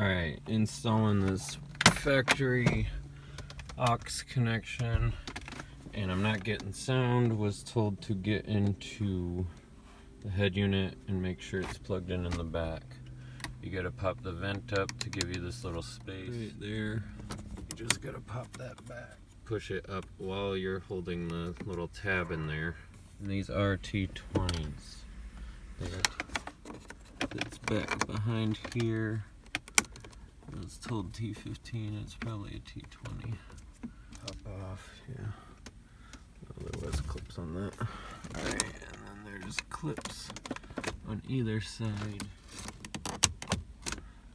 Alright, installing this factory aux connection, and I'm not getting sound. Was told to get into the head unit and make sure it's plugged in the back. You gotta pop the vent up to give you this little space right there. You just gotta pop that back. Push it up while you're holding the little tab in there. And these are T20s. It's back behind here. I was told T15, it's probably a T20. Pop off, yeah. Oh, there was clips on that. Alright, and then there's clips on either side.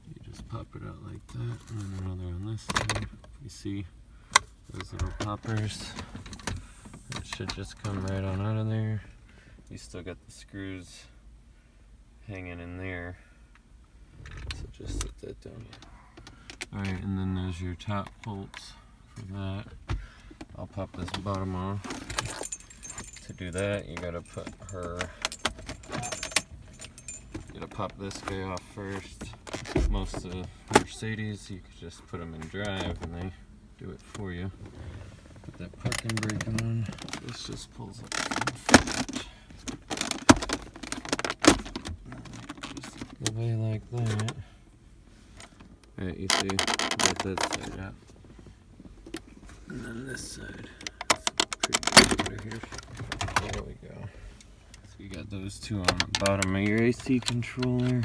You just pop it out like that, and then another on this side. You see those little poppers. It should just come right on out of there. You still got the screws hanging in there. So just set that down. Alright, and then there's your top bolts for that. I'll pop this bottom off. To do that, you gotta put her. You gotta pop this guy off first. Most of Mercedes, you could just put them in drive and they do it for you. Put that parking brake on. This just pulls up. Just away like that. Alright, you see, get that side out. And then this side. Pretty good over here. There we go. So you got those two on the bottom of your AC controller.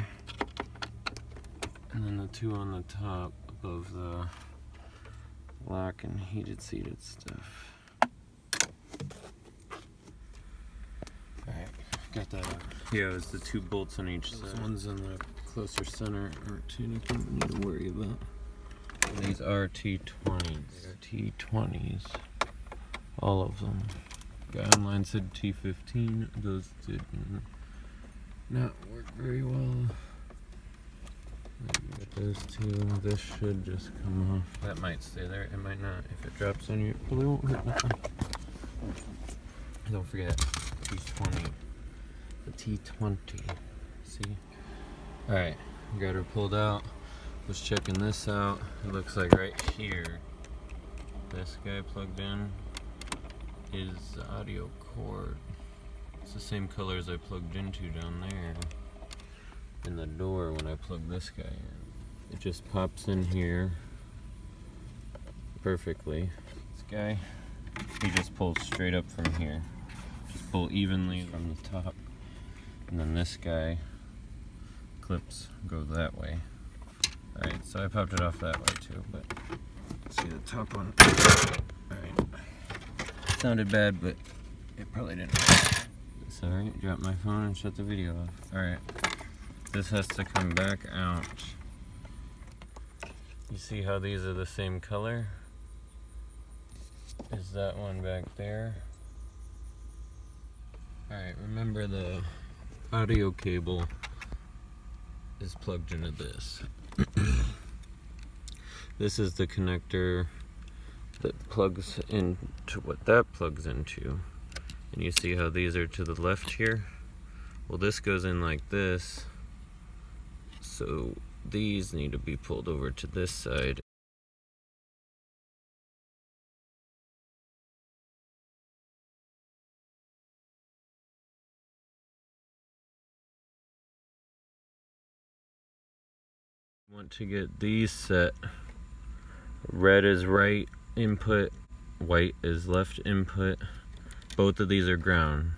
And then the two on the top above the lock and heated seated stuff. Alright, got that out. Yeah, it was the two bolts on each side. One's in the closer center aren't anything we need to worry about. And these are T20s. T20s. All of them. Guy online said T15. Those did not work very well. Those two, this should just come off. That might stay there, it might not. If it drops on you, it probably won't hurt nothing. Don't forget, T20. The T20. See? Alright, got her pulled out. Was checking this out. It looks like right here, this guy plugged in is the audio cord. It's the same color as I plugged into down there in the door when I plug this guy in. It just pops in here perfectly. This guy, he just pulls straight up from here. Just pull evenly from the top. And then this guy clips go that way. Alright, so I popped it off that way too, but see the top one. Alright. Sounded bad, but it probably didn't. It's alright, drop my phone and shut the video off. Alright. This has to come back out. You see how these are the same color? Is that one back there? Alright, remember the audio cable is plugged into this. This is the connector that plugs into what that plugs into. And you see how these are to the left here? Well, this goes in like this. So these need to be pulled over to this side. Want to get these set. Red is right input, white is left input. Both of these are ground.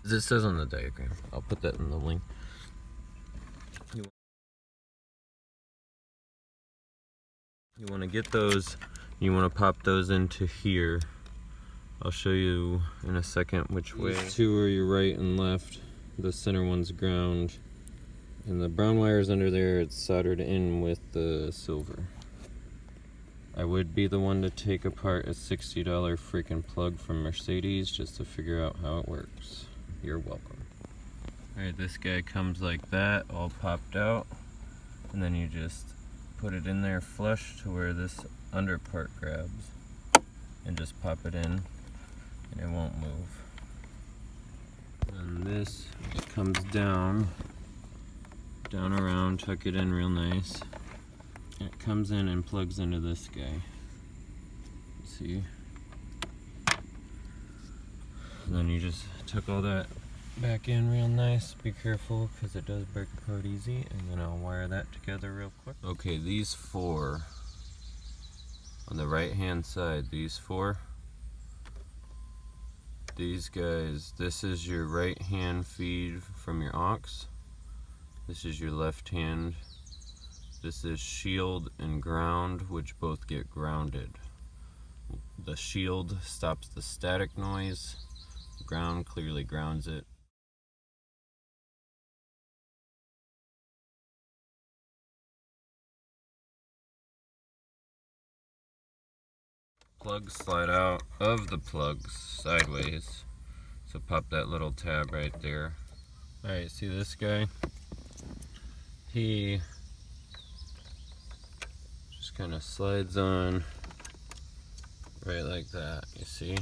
As it says on the diagram. I'll put that in the link. You want to get those, you want to pop those into here. I'll show you in a second which way. These two are your right and left. The center one's ground. And the brown wire's under there, it's soldered in with the silver. I would be the one to take apart a $60 freaking plug from Mercedes just to figure out how it works. You're welcome. Alright, this guy comes like that, all popped out. And then you just put it in there flush to where this under part grabs. And just pop it in, and it won't move. And this comes down around, tuck it in real nice. it comes in and plugs into this guy. See? And then you just took all that back in real nice. Be careful because it does break apart easy. And then I'll wire that together real quick. Okay, these four on the right hand side, these four, these guys, this is your right hand feed from your aux. This is your left hand. This is shield and ground, which both get grounded. The shield stops the static noise. Ground clearly grounds it. Plugs slide out of the plugs sideways. So pop that little tab right there. Alright, see this guy? He just kind of slides on right like that, you see?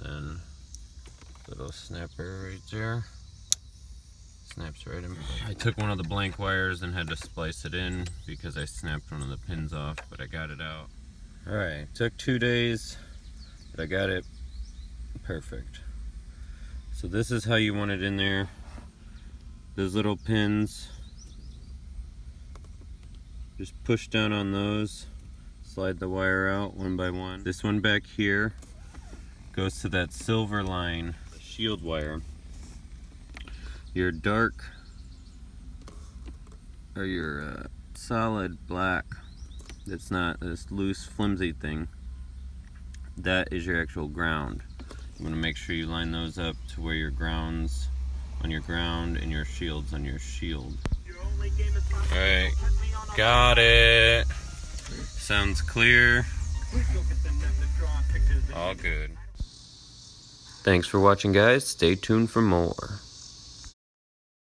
Then little snapper right there. Snaps right in. I took one of the blank wires and had to splice it in because I snapped one of the pins off, but I got it out. Alright, took 2 days, but I got it perfect. So this is how you want it in there. Those little pins, just push down on those, slide the wire out one by one. This one back here goes to that silver line, the shield wire. Your dark, or your solid black, that's not this loose flimsy thing, that is your actual ground. You want to make sure you line those up to where your grounds on your ground and your shields on your shield. Alright, got it. Sounds clear. All good. Thanks for watching, guys. Stay tuned for more.